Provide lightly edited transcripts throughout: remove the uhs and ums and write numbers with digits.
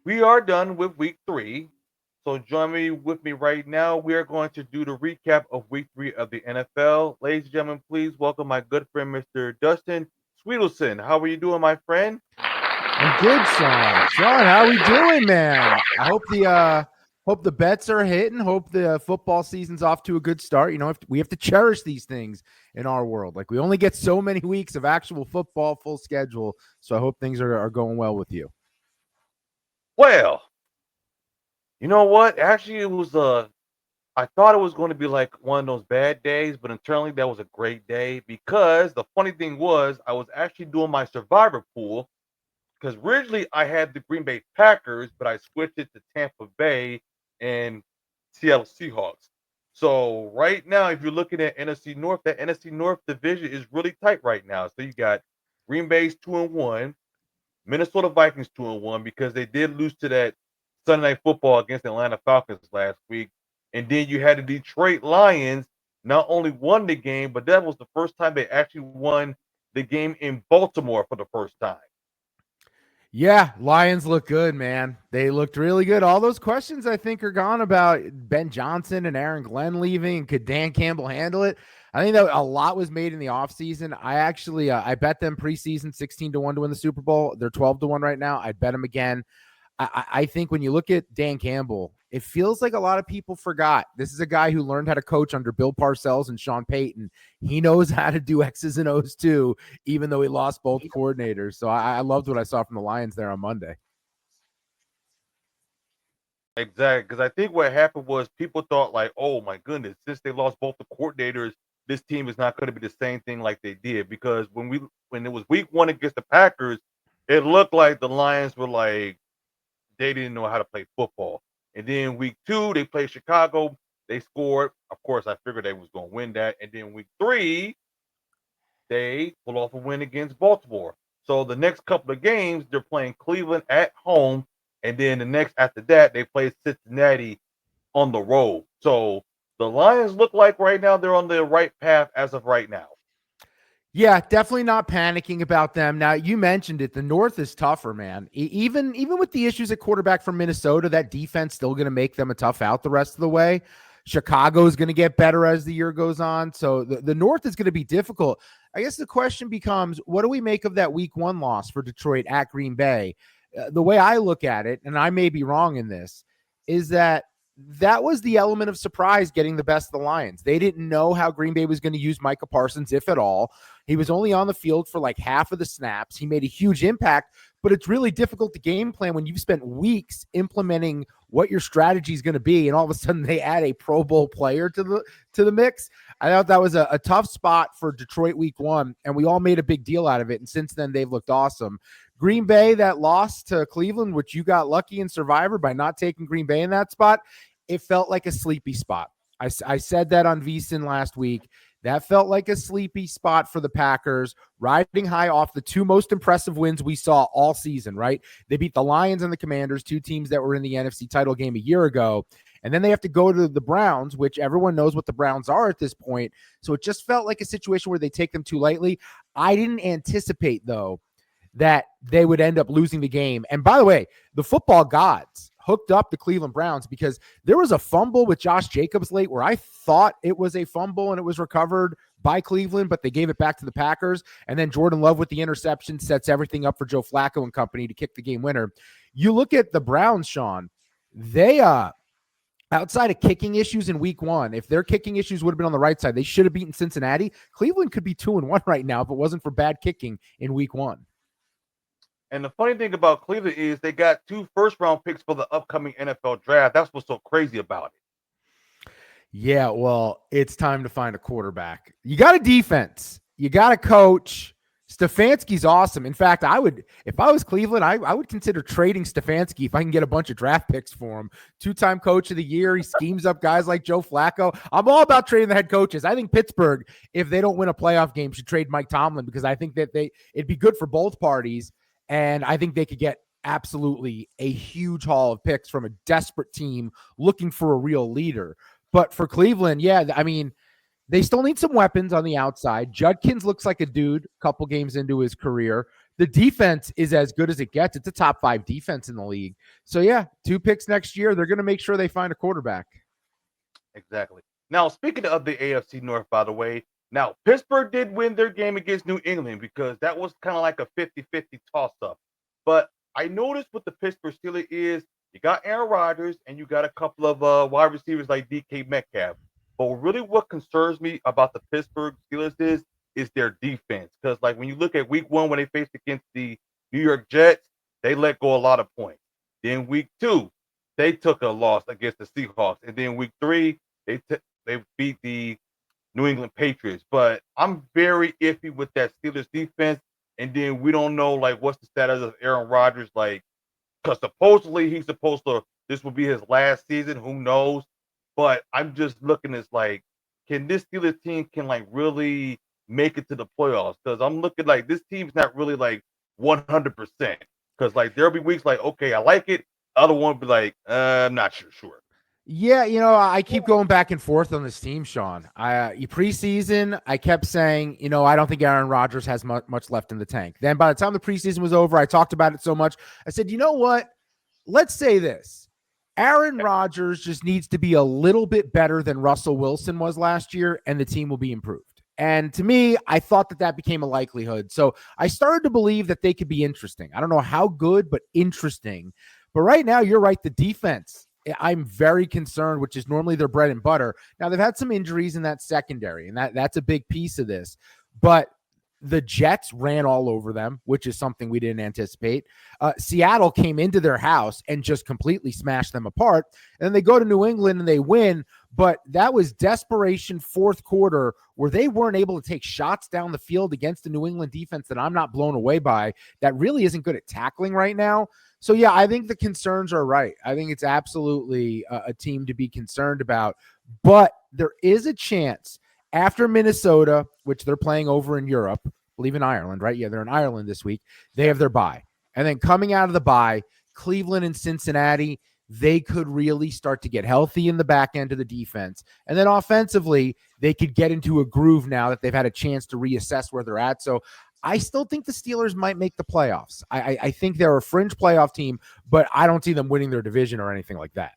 we are done with week 3. So join me with me right now. We are going to do the recap of week 3 of the NFL. Ladies and gentlemen, please welcome my good friend, Mr. Dustin Swedelson. How are you doing, my friend? I'm good, Shawn. Shawn, how we doing, man? I hope the bets are hitting. Hope the football season's off to a good start. You know, we have to cherish these things in our world. Like we only get so many weeks of actual football, full schedule. So I hope things are going well with you. Well, you know what? Actually, it was I thought it was going to be like one of those bad days, but internally that was a great day because the funny thing was I was actually doing my survivor pool because originally I had the Green Bay Packers, but I switched it to Tampa Bay and Seattle Seahawks. So right now, if you're looking at NFC North, that NFC North division is really tight right now. So you got Green Bay's 2-1, Minnesota Vikings 2-1 because they did lose to that Sunday Night Football against the Atlanta Falcons last week, and then you had the Detroit Lions not only won the game, but that was the first time they actually won the game in Baltimore for the first time. Yeah, Lions look good, man. They looked really good. All those questions I think are gone about Ben Johnson and Aaron Glenn leaving. Could Dan Campbell handle it? I think that a lot was made in the offseason. I actually I bet them preseason 16-1 to win the Super Bowl. They're 12-1 right now. I'd bet them again. I think when you look at Dan Campbell, it feels like a lot of people forgot. This is a guy who learned how to coach under Bill Parcells and Sean Payton. He knows how to do X's and O's too, even though he lost both coordinators. So I loved what I saw from the Lions there on Monday. Exactly, because I think what happened was people thought like, oh my goodness, since they lost both the coordinators, this team is not going to be the same thing like they did. Because when it was week 1 against the Packers, it looked like the Lions were like they didn't know how to play football. And then week 2, they played Chicago. They scored. Of course, I figured they was going to win that. And then week 3, they pulled off a win against Baltimore. So the next couple of games, they're playing Cleveland at home, and then the next after that, they play Cincinnati on the road. So the Lions look like right now they're on the right path as of right now. Yeah, definitely not panicking about them. Now, you mentioned it. The North is tougher, man. Even with the issues at quarterback from Minnesota, that defense still going to make them a tough out the rest of the way. Chicago is going to get better as the year goes on. So the North is going to be difficult. I guess the question becomes, what do we make of that week 1 loss for Detroit at Green Bay? The way I look at it, and I may be wrong in this, is that was the element of surprise getting the best of the Lions. They didn't know how Green Bay was going to use Micah Parsons, if at all. He was only on the field for like half of the snaps. He made a huge impact, but it's really difficult to game plan when you've spent weeks implementing what your strategy is going to be, and all of a sudden they add a Pro Bowl player to the mix. I thought that was a tough spot for Detroit week 1, and we all made a big deal out of it, and since then they've looked awesome. Green Bay, that loss to Cleveland, which you got lucky in Survivor by not taking Green Bay in that spot, it felt like a sleepy spot. I said that on VSiN last week. That felt like a sleepy spot for the Packers, riding high off the 2 most impressive wins we saw all season, right? They beat the Lions and the Commanders, 2 teams that were in the NFC title game a year ago. And then they have to go to the Browns, which everyone knows what the Browns are at this point. So it just felt like a situation where they take them too lightly. I didn't anticipate, though, that they would end up losing the game. And by the way, the football gods hooked up the Cleveland Browns because there was a fumble with Josh Jacobs late where I thought it was a fumble and it was recovered by Cleveland, but they gave it back to the Packers. And then Jordan Love with the interception sets everything up for Joe Flacco and company to kick the game winner. You look at the Browns, Shawn, they outside of kicking issues in week 1, if their kicking issues would have been on the right side, they should have beaten Cincinnati. Cleveland could be 2-1 right now if it wasn't for bad kicking in week 1. And the funny thing about Cleveland is they got 2 first-round picks for the upcoming NFL draft. That's what's so crazy about it. Yeah, well, it's time to find a quarterback. You got a defense. You got a coach. Stefanski's awesome. In fact, if I was Cleveland, I would consider trading Stefanski if I can get a bunch of draft picks for him. 2-time coach of the year. He schemes up guys like Joe Flacco. I'm all about trading the head coaches. I think Pittsburgh, if they don't win a playoff game, should trade Mike Tomlin because I think that it'd be good for both parties. And I think they could get absolutely a huge haul of picks from a desperate team looking for a real leader. But for Cleveland, yeah, I mean, they still need some weapons on the outside. Judkins looks like a dude a couple games into his career. the defense is as good as it gets. It's a top 5 defense in the league. So yeah, 2 picks next year. They're going to make sure they find a quarterback. Exactly. Now, speaking of the AFC North, by the way, now Pittsburgh did win their game against New England because that was kind of like a 50-50 toss up. But I noticed what the Pittsburgh Steelers is you got Aaron Rodgers and you got a couple of wide receivers like DK Metcalf. But really what concerns me about the Pittsburgh Steelers is their defense. Because like when you look at week 1 when they faced against the New York Jets, they let go a lot of points. Then week 2, they took a loss against the Seahawks. And then week 3, they beat the New England Patriots. But I'm very iffy with that Steelers defense. And then we don't know like what's the status of Aaron Rodgers, like because supposedly he's supposed to this will be his last season. Who knows? But I'm just looking as like, can this Steelers team can like really make it to the playoffs? Because I'm looking like this team's not really like 100%. Because like there'll be weeks like, okay, I like it. Other one will be like, I'm not sure. Yeah, I keep going back and forth on this team, Shawn. Preseason, I kept saying, I don't think Aaron Rodgers has much left in the tank. Then by the time the preseason was over, I talked about it so much. I said, you know what? Let's say this. Aaron Rodgers just needs to be a little bit better than Russell Wilson was last year, and the team will be improved. And to me, I thought that became a likelihood. So I started to believe that they could be interesting. I don't know how good, but interesting. But right now, you're right. The defense, I'm very concerned, which is normally their bread and butter. Now, they've had some injuries in that secondary, and that's a big piece of this. But the Jets ran all over them, which is something we didn't anticipate. Seattle came into their house and just completely smashed them apart. And then they go to New England and they win. But that was desperation fourth quarter where they weren't able to take shots down the field against the New England defense that I'm not blown away by, that really isn't good at tackling right now. So, yeah, I think the concerns are right. I think it's absolutely a team to be concerned about. But there is a chance after Minnesota, which they're playing over in Europe, I believe in Ireland, right? Yeah, they're in Ireland this week. They have their bye. And then coming out of the bye, Cleveland and Cincinnati, they could really start to get healthy in the back end of the defense. And then offensively, they could get into a groove now that they've had a chance to reassess where they're at. So I still think the Steelers might make the playoffs. I think they're a fringe playoff team, but I don't see them winning their division or anything like that.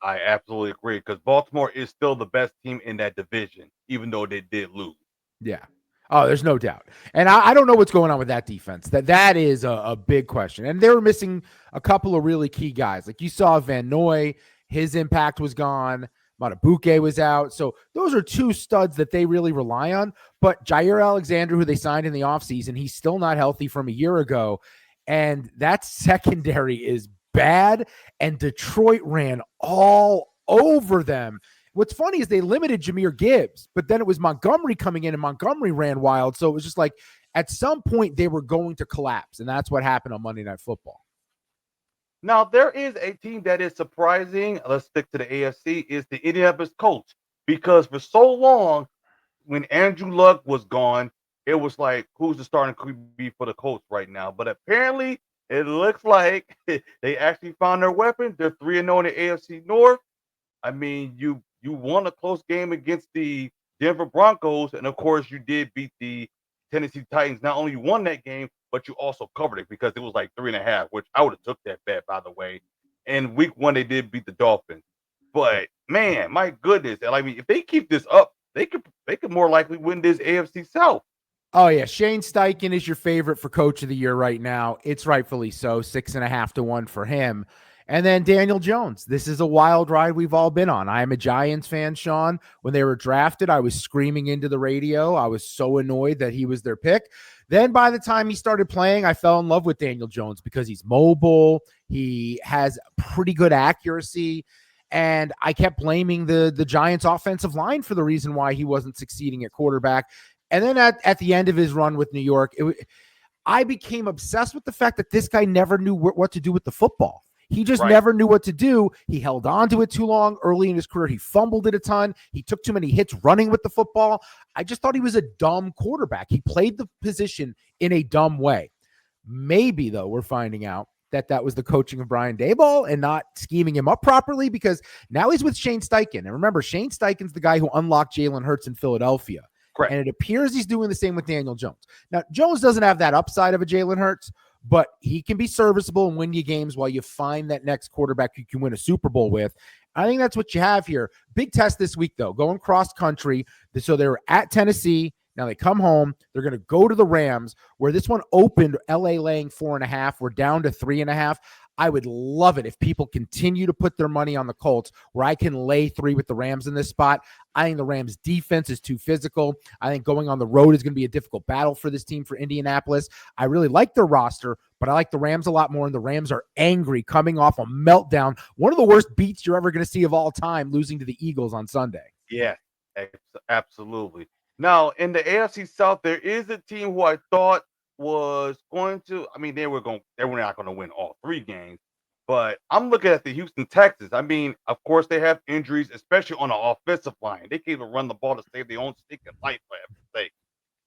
I absolutely agree because Baltimore is still the best team in that division, even though they did lose. Yeah. Oh, there's no doubt. And I don't know what's going on with that defense. That is a big question. And they were missing a couple of really key guys. Like you saw Van Noy, his impact was gone. Matabuke was out. So those are 2 studs that they really rely on. But Jair Alexander, who they signed in the offseason, he's still not healthy from a year ago. And that secondary is bad. And Detroit ran all over them. What's funny is they limited Jahmyr Gibbs, but then it was Montgomery coming in and Montgomery ran wild. So it was just like at some point they were going to collapse. And that's what happened on Monday Night Football. Now, there is a team that is surprising. Let's stick to the AFC, is the Indianapolis Colts. Because for so long, when Andrew Luck was gone, it was like, who's the starting QB for the Colts right now? But apparently, it looks like they actually found their weapon. They're 3-0 in the AFC North. I mean, you won a close game against the Denver Broncos, and of course, you did beat the Tennessee Titans. Not only you won that game, but you also covered it because it was like 3.5, which I would have took that bet, by the way. And week 1, they did beat the Dolphins. But man, my goodness, I mean, if they keep this up, they could more likely win this AFC South. Oh yeah, Shane Steichen is your favorite for Coach of the Year right now. It's rightfully so, 6.5 to 1 for him. And then Daniel Jones. This is a wild ride we've all been on. I am a Giants fan, Shawn. When they were drafted, I was screaming into the radio. I was so annoyed that he was their pick. Then by the time he started playing, I fell in love with Daniel Jones because he's mobile. He has pretty good accuracy. And I kept blaming the Giants offensive line for the reason why he wasn't succeeding at quarterback. And then at the end of his run with New York, I became obsessed with the fact that this guy never knew what to do with the football. He just never knew what to do. He held on to it too long. Early in his career, he fumbled it a ton. He took too many hits running with the football. I just thought he was a dumb quarterback. He played the position in a dumb way. Maybe, though, we're finding out that was the coaching of Brian Daboll and not scheming him up properly, because now he's with Shane Steichen. And remember, Shane Steichen's the guy who unlocked Jalen Hurts in Philadelphia. Correct. And it appears he's doing the same with Daniel Jones. Now, Jones doesn't have that upside of a Jalen Hurts, but he can be serviceable and win you games while you find that next quarterback you can win a Super Bowl with. I think that's what you have here. Big test this week, though, going cross country. So they were at Tennessee. Now they come home. They're going to go to the Rams, where this one opened LA laying 4.5. We're down to 3.5. I would love it if people continue to put their money on the Colts, where I can lay 3 with the Rams in this spot. I think the Rams defense is too physical. I think going on the road is going to be a difficult battle for this team for Indianapolis. I really like their roster, but I like the Rams a lot more, and the Rams are angry coming off a meltdown. One of the worst beats you're ever going to see of all time, losing to the Eagles on Sunday. Yeah, absolutely. Now, in the AFC South, there is a team who I thought was going to. I mean, they were not going to win all 3 games, but I'm looking at the Houston Texans. I mean, of course, they have injuries, especially on the offensive line. They can't even run the ball to save their own stinking life, for heaven's sake.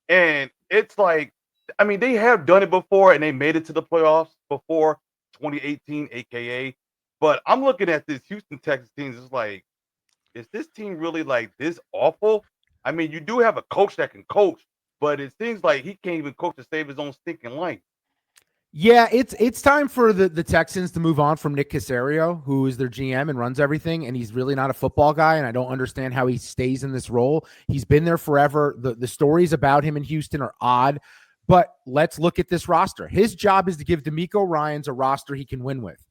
And it's like, I mean, they have done it before, and they made it to the playoffs before 2018, aka. But I'm looking at this Houston Texans team. It's like, is this team really like this awful? I mean, you do have a coach that can coach, but it seems like he can't even coach to save his own stinking life. Yeah, it's time for the Texans to move on from Nick Caserio, who is their GM and runs everything, and he's really not a football guy, and I don't understand how he stays in this role. He's been there forever. The stories about him in Houston are odd, but let's look at this roster. His job is to give DeMeco Ryans a roster he can win with.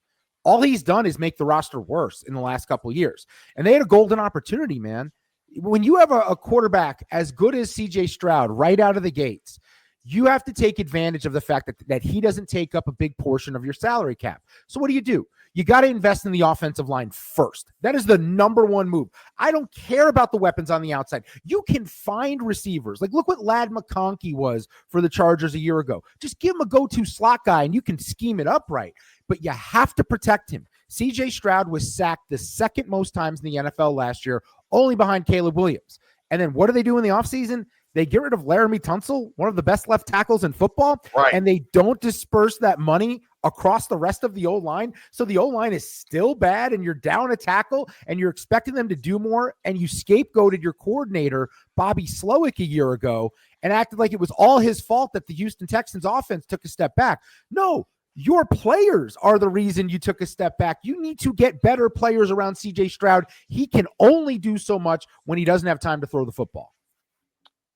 All he's done is make the roster worse in the last couple of years, and they had a golden opportunity, man. When you have a quarterback as good as CJ Stroud right out of the gates, you have to take advantage of the fact that he doesn't take up a big portion of your salary cap. So what do? You got to invest in the offensive line first. That is the number one move. I don't care about the weapons on the outside. You can find receivers. Like, look what Ladd McConkey was for the Chargers a year ago. Just give him a go-to slot guy, and you can scheme it up right. But you have to protect him. CJ Stroud was sacked the second most times in the NFL last year, only behind Caleb Williams. And then what do they do in the offseason? They get rid of Laramie Tunsil, one of the best left tackles in football, right, and they don't disperse that money across the rest of the O-line. So the O-line is still bad, and you're down a tackle, and you're expecting them to do more, and you scapegoated your coordinator, Bobby Slowick, a year ago, and acted like it was all his fault that the Houston Texans offense took a step back. No, your players are the reason you took a step back. You need to get better players around CJ Stroud. He can only do so much when he doesn't have time to throw the football.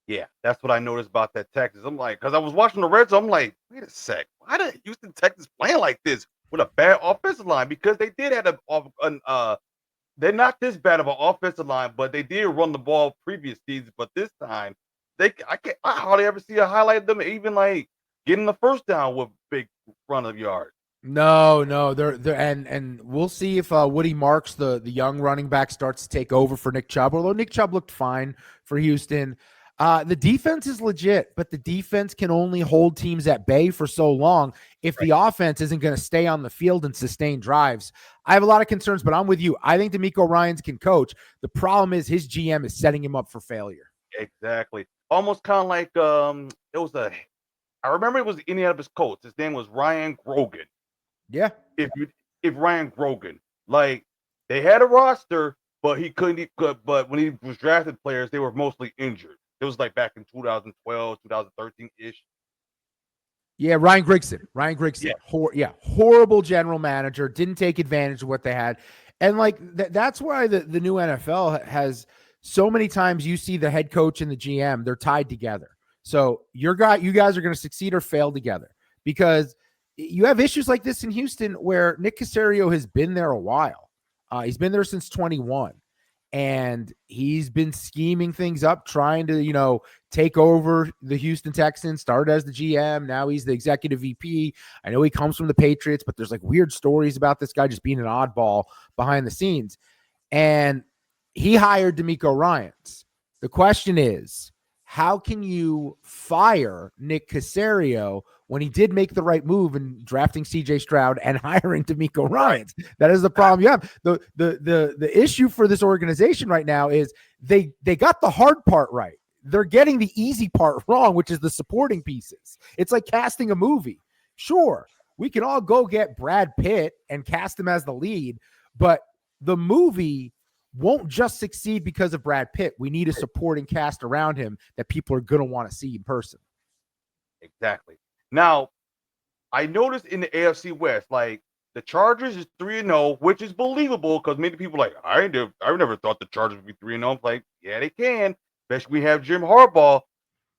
Yeah, that's what I noticed about that Texans. I'm like, because I was watching the Reds, I'm like, wait a sec, why did Houston Texans playing like this with a bad offensive line? Because they did have they're not this bad of an offensive line, but they did run the ball previous seasons. But this time, I hardly ever see a highlight of them even like getting the first down with big run of yards. No, they're and we'll see if Woody Marks, the young running back, starts to take over for Nick Chubb. Although Nick Chubb looked fine for Houston. The defense is legit, but the defense can only hold teams at bay for so long if the offense isn't going to stay on the field and sustain drives. I have a lot of concerns, but I'm with you. I think DeMeco Ryans can coach. The problem is his GM is setting him up for failure. Exactly. Almost kind of like I remember it was the Indianapolis Colts. His name was Ryan Grogan. Yeah. If Ryan Grogan, like, they had a roster, but he couldn't. But when he was drafting players, they were mostly injured. It was like back in 2012, 2013-ish. Yeah, Ryan Grigson. Yeah. Horrible general manager. Didn't take advantage of what they had. And like that's why the new NFL has so many times you see the head coach and the GM, they're tied together. So you guys are going to succeed or fail together, because you have issues like this in Houston where Nick Caserio has been there a while. He's been there since 21. And he's been scheming things up, trying to, take over the Houston Texans, started as the GM. Now he's the executive VP. I know he comes from the Patriots, but there's like weird stories about this guy just being an oddball behind the scenes. And he hired DeMeco Ryans. The question is, how can you fire Nick Caserio when he did make the right move in drafting CJ Stroud and hiring DeMeco Ryans? That is the problem you have. The issue for this organization right now is they got the hard part right. They're getting the easy part wrong, which is the supporting pieces. It's like casting a movie. Sure, we can all go get Brad Pitt and cast him as the lead, but the movie won't just succeed because of Brad Pitt. We need a supporting cast around him that people are going to want to see in person. Exactly. Now, I noticed in the AFC West, like the Chargers is 3-0, which is believable because many people are like, I never thought the Chargers would be 3-0. Like, yeah, they can, especially we have Jim Harbaugh.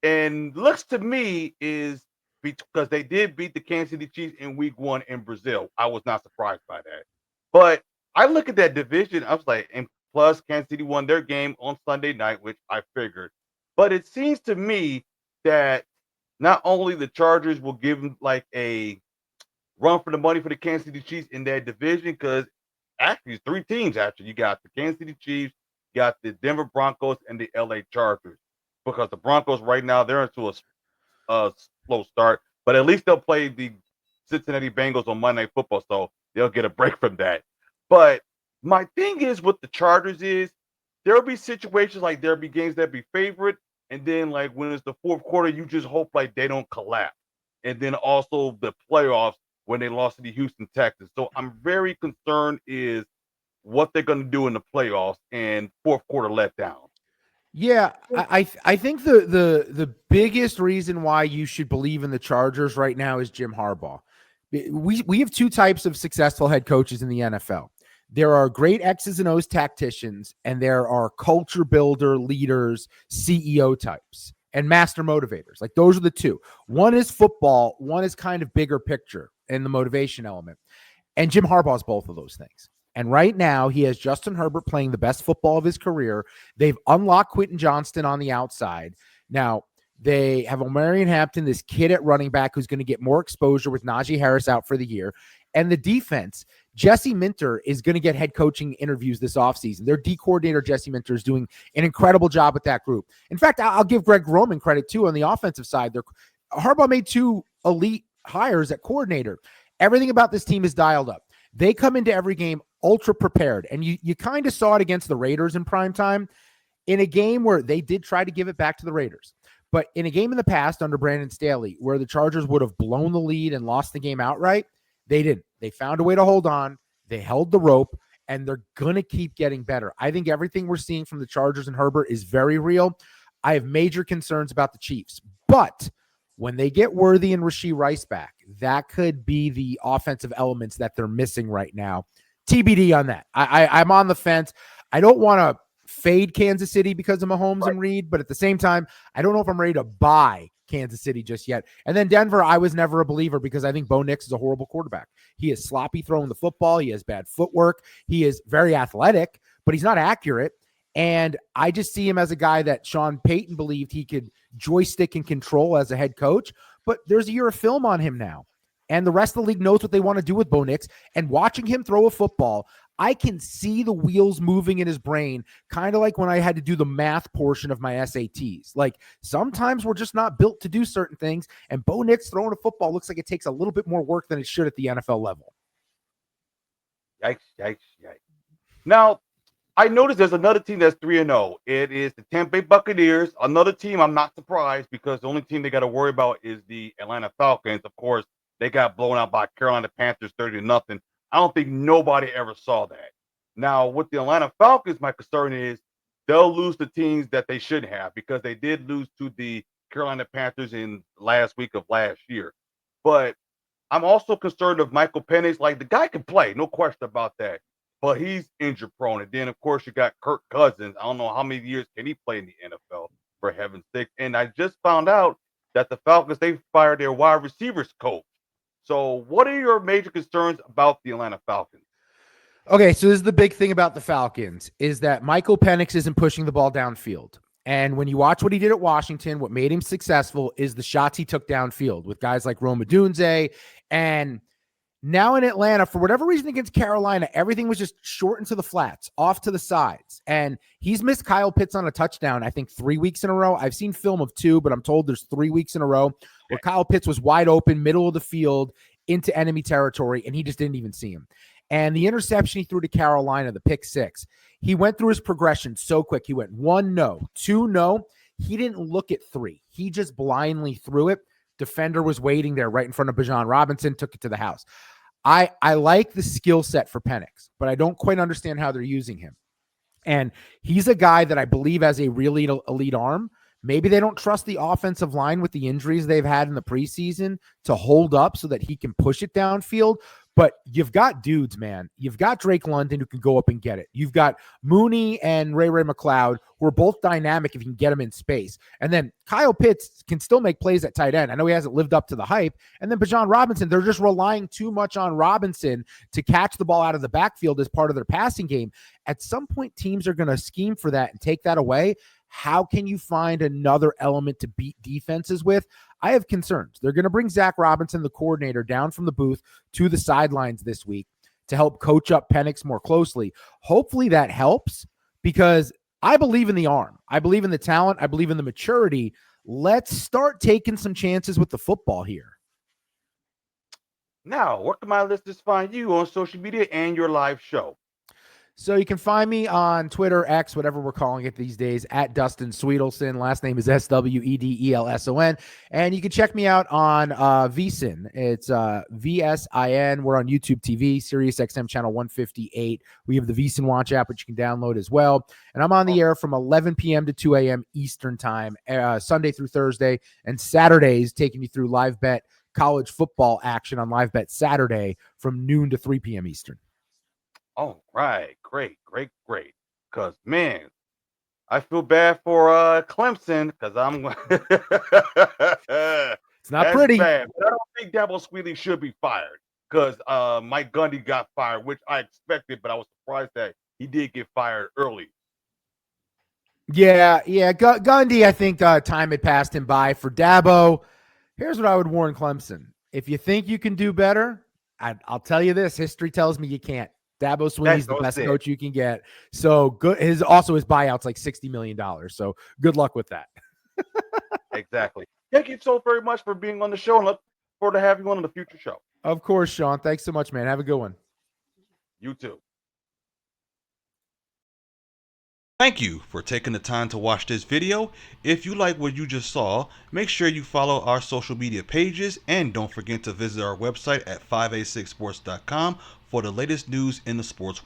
And looks to me is because they did beat the Kansas City Chiefs in week 1 in Brazil. I was not surprised by that. But I look at that division, I was like, and plus Kansas City won their game on Sunday night, which I figured. But it seems to me that not only the Chargers will give them like a run for the money for the Kansas City Chiefs in that division, because actually it's 3 teams. Actually, you got the Kansas City Chiefs, you got the Denver Broncos, and the LA Chargers. Because the Broncos right now they're into a slow start, but at least they'll play the Cincinnati Bengals on Monday Night Football, so they'll get a break from that. But my thing is with the Chargers is there'll be situations like there'll be games that be favorite, and then like when it's the fourth quarter, you just hope like they don't collapse. And then also the playoffs when they lost to the Houston Texans. So I'm very concerned is what they're going to do in the playoffs and fourth quarter letdown. Yeah, I think the biggest reason why you should believe in the Chargers right now is Jim Harbaugh. We have 2 types of successful head coaches in the NFL. There are great X's and O's tacticians, and there are culture builder leaders, CEO types, and master motivators. Like those are the 2. One is football, one is kind of bigger picture and the motivation element. And Jim Harbaugh is both of those things. And right now, he has Justin Herbert playing the best football of his career. They've unlocked Quentin Johnston on the outside. Now, they have Omarion Hampton, this kid at running back who's going to get more exposure with Najee Harris out for the year. And the defense, Jesse Minter is going to get head coaching interviews this offseason. Their D coordinator, Jesse Minter, is doing an incredible job with that group. In fact, I'll give Greg Roman credit, too, on the offensive side. Harbaugh made 2 elite hires at coordinator. Everything about this team is dialed up. They come into every game ultra prepared. And you kind of saw it against the Raiders in prime time in a game where they did try to give it back to the Raiders. But in a game in the past under Brandon Staley, where the Chargers would have blown the lead and lost the game outright, they didn't. They found a way to hold on. They held the rope, and they're going to keep getting better. I think everything we're seeing from the Chargers and Herbert is very real. I have major concerns about the Chiefs. But when they get Worthy and Rashee Rice back, that could be the offensive elements that they're missing right now. TBD on that. I'm on the fence. I don't want to fade Kansas City because of Mahomes and Reed, but at the same time, I don't know if I'm ready to buy Kansas City just yet. And then Denver, I was never a believer because I think Bo Nix is a horrible quarterback. He is sloppy throwing the football. He has bad footwork. He is very athletic, but he's not accurate. And I just see him as a guy that Sean Payton believed he could joystick and control as a head coach. But there's a year of film on him now. And the rest of the league knows what they want to do with Bo Nix. And watching him throw a football, I can see the wheels moving in his brain, kind of like when I had to do the math portion of my SATs. Like sometimes we're just not built to do certain things. And Bo Nix throwing a football looks like it takes a little bit more work than it should at the NFL level. Yikes, yikes, yikes. Now, I noticed there's another team that's 3-0. It is the Tampa Bay Buccaneers. Another team I'm not surprised because the only team they got to worry about is the Atlanta Falcons. Of course, they got blown out by Carolina Panthers 30-0. I don't think nobody ever saw that. Now, with the Atlanta Falcons, my concern is they'll lose the teams that they shouldn't have because they did lose to the Carolina Panthers in last week of last year. But I'm also concerned of Michael Penix. Like the guy can play, no question about that. But he's injury prone. And then, of course, you got Kirk Cousins. I don't know how many years can he play in the NFL, for heaven's sake. And I just found out that the Falcons, they fired their wide receivers coach. So what are your major concerns about the Atlanta Falcons? Okay, so this is the big thing about the Falcons is that Michael Penix isn't pushing the ball downfield. And when you watch what he did at Washington, what made him successful is the shots he took downfield with guys like Rome Odunze. And now in Atlanta, for whatever reason against Carolina, everything was just short into the flats, off to the sides. And he's missed Kyle Pitts on a touchdown, I think 3 weeks in a row. I've seen film of 2, but I'm told there's 3 weeks in a row where Kyle Pitts was wide open, middle of the field, into enemy territory, and he just didn't even see him. And the interception he threw to Carolina, the pick 6, he went through his progression so quick. He went 1, no, 2, no. He didn't look at 3. He just blindly threw it. Defender was waiting there right in front of Bijan Robinson, took it to the house. I like the skill set for Penix, but I don't quite understand how they're using him. And he's a guy that I believe has a really elite arm. Maybe they don't trust the offensive line with the injuries they've had in the preseason to hold up so that he can push it downfield. But you've got dudes, man. You've got Drake London who can go up and get it. You've got Mooney and Ray McLeod who are both dynamic if you can get them in space. And then Kyle Pitts can still make plays at tight end. I know he hasn't lived up to the hype. And then Bijan Robinson, they're just relying too much on Robinson to catch the ball out of the backfield as part of their passing game. At some point, teams are going to scheme for that and take that away. How can you find another element to beat defenses with? I have concerns. They're going to bring Zach Robinson, the coordinator, down from the booth to the sidelines this week to help coach up Penix more closely. Hopefully that helps, because I believe in the arm. I believe in the talent. I believe in the maturity. Let's start taking some chances with the football here. Now, where can my listeners find you on social media and your live show? So you can find me on Twitter, X, whatever we're calling it these days, at Dustin Swedelson. Last name is Swedelson. And you can check me out on VSiN. It's VSiN. We're on YouTube TV, Sirius XM channel 158. We have the VSiN Watch app, which you can download as well. And I'm on the air from 11 p.m. to 2 a.m. Eastern time, Sunday through Thursday, and Saturdays taking you through live bet college football action on live bet Saturday from noon to 3 p.m. Eastern. All right, great. Because, man, I feel bad for Clemson because I'm it's not pretty. Bad. But I don't think Dabo Swinney should be fired because Mike Gundy got fired, which I expected, but I was surprised that he did get fired early. Yeah. Gundy, I think time had passed him by. For Dabo, here's what I would warn Clemson. If you think you can do better, I'll tell you this. History tells me you can't. Dabo Swinney's the best coach you can get. So good. His buyout's like $60 million. So good luck with that. Exactly. Thank you so very much for being on the show, and look forward to having you on the future show. Of course, Shawn. Thanks so much, man. Have a good one. You too. Thank you for taking the time to watch this video. If you like what you just saw, make sure you follow our social media pages and don't forget to visit our website at 5a6sports.com for the latest news in the sports world.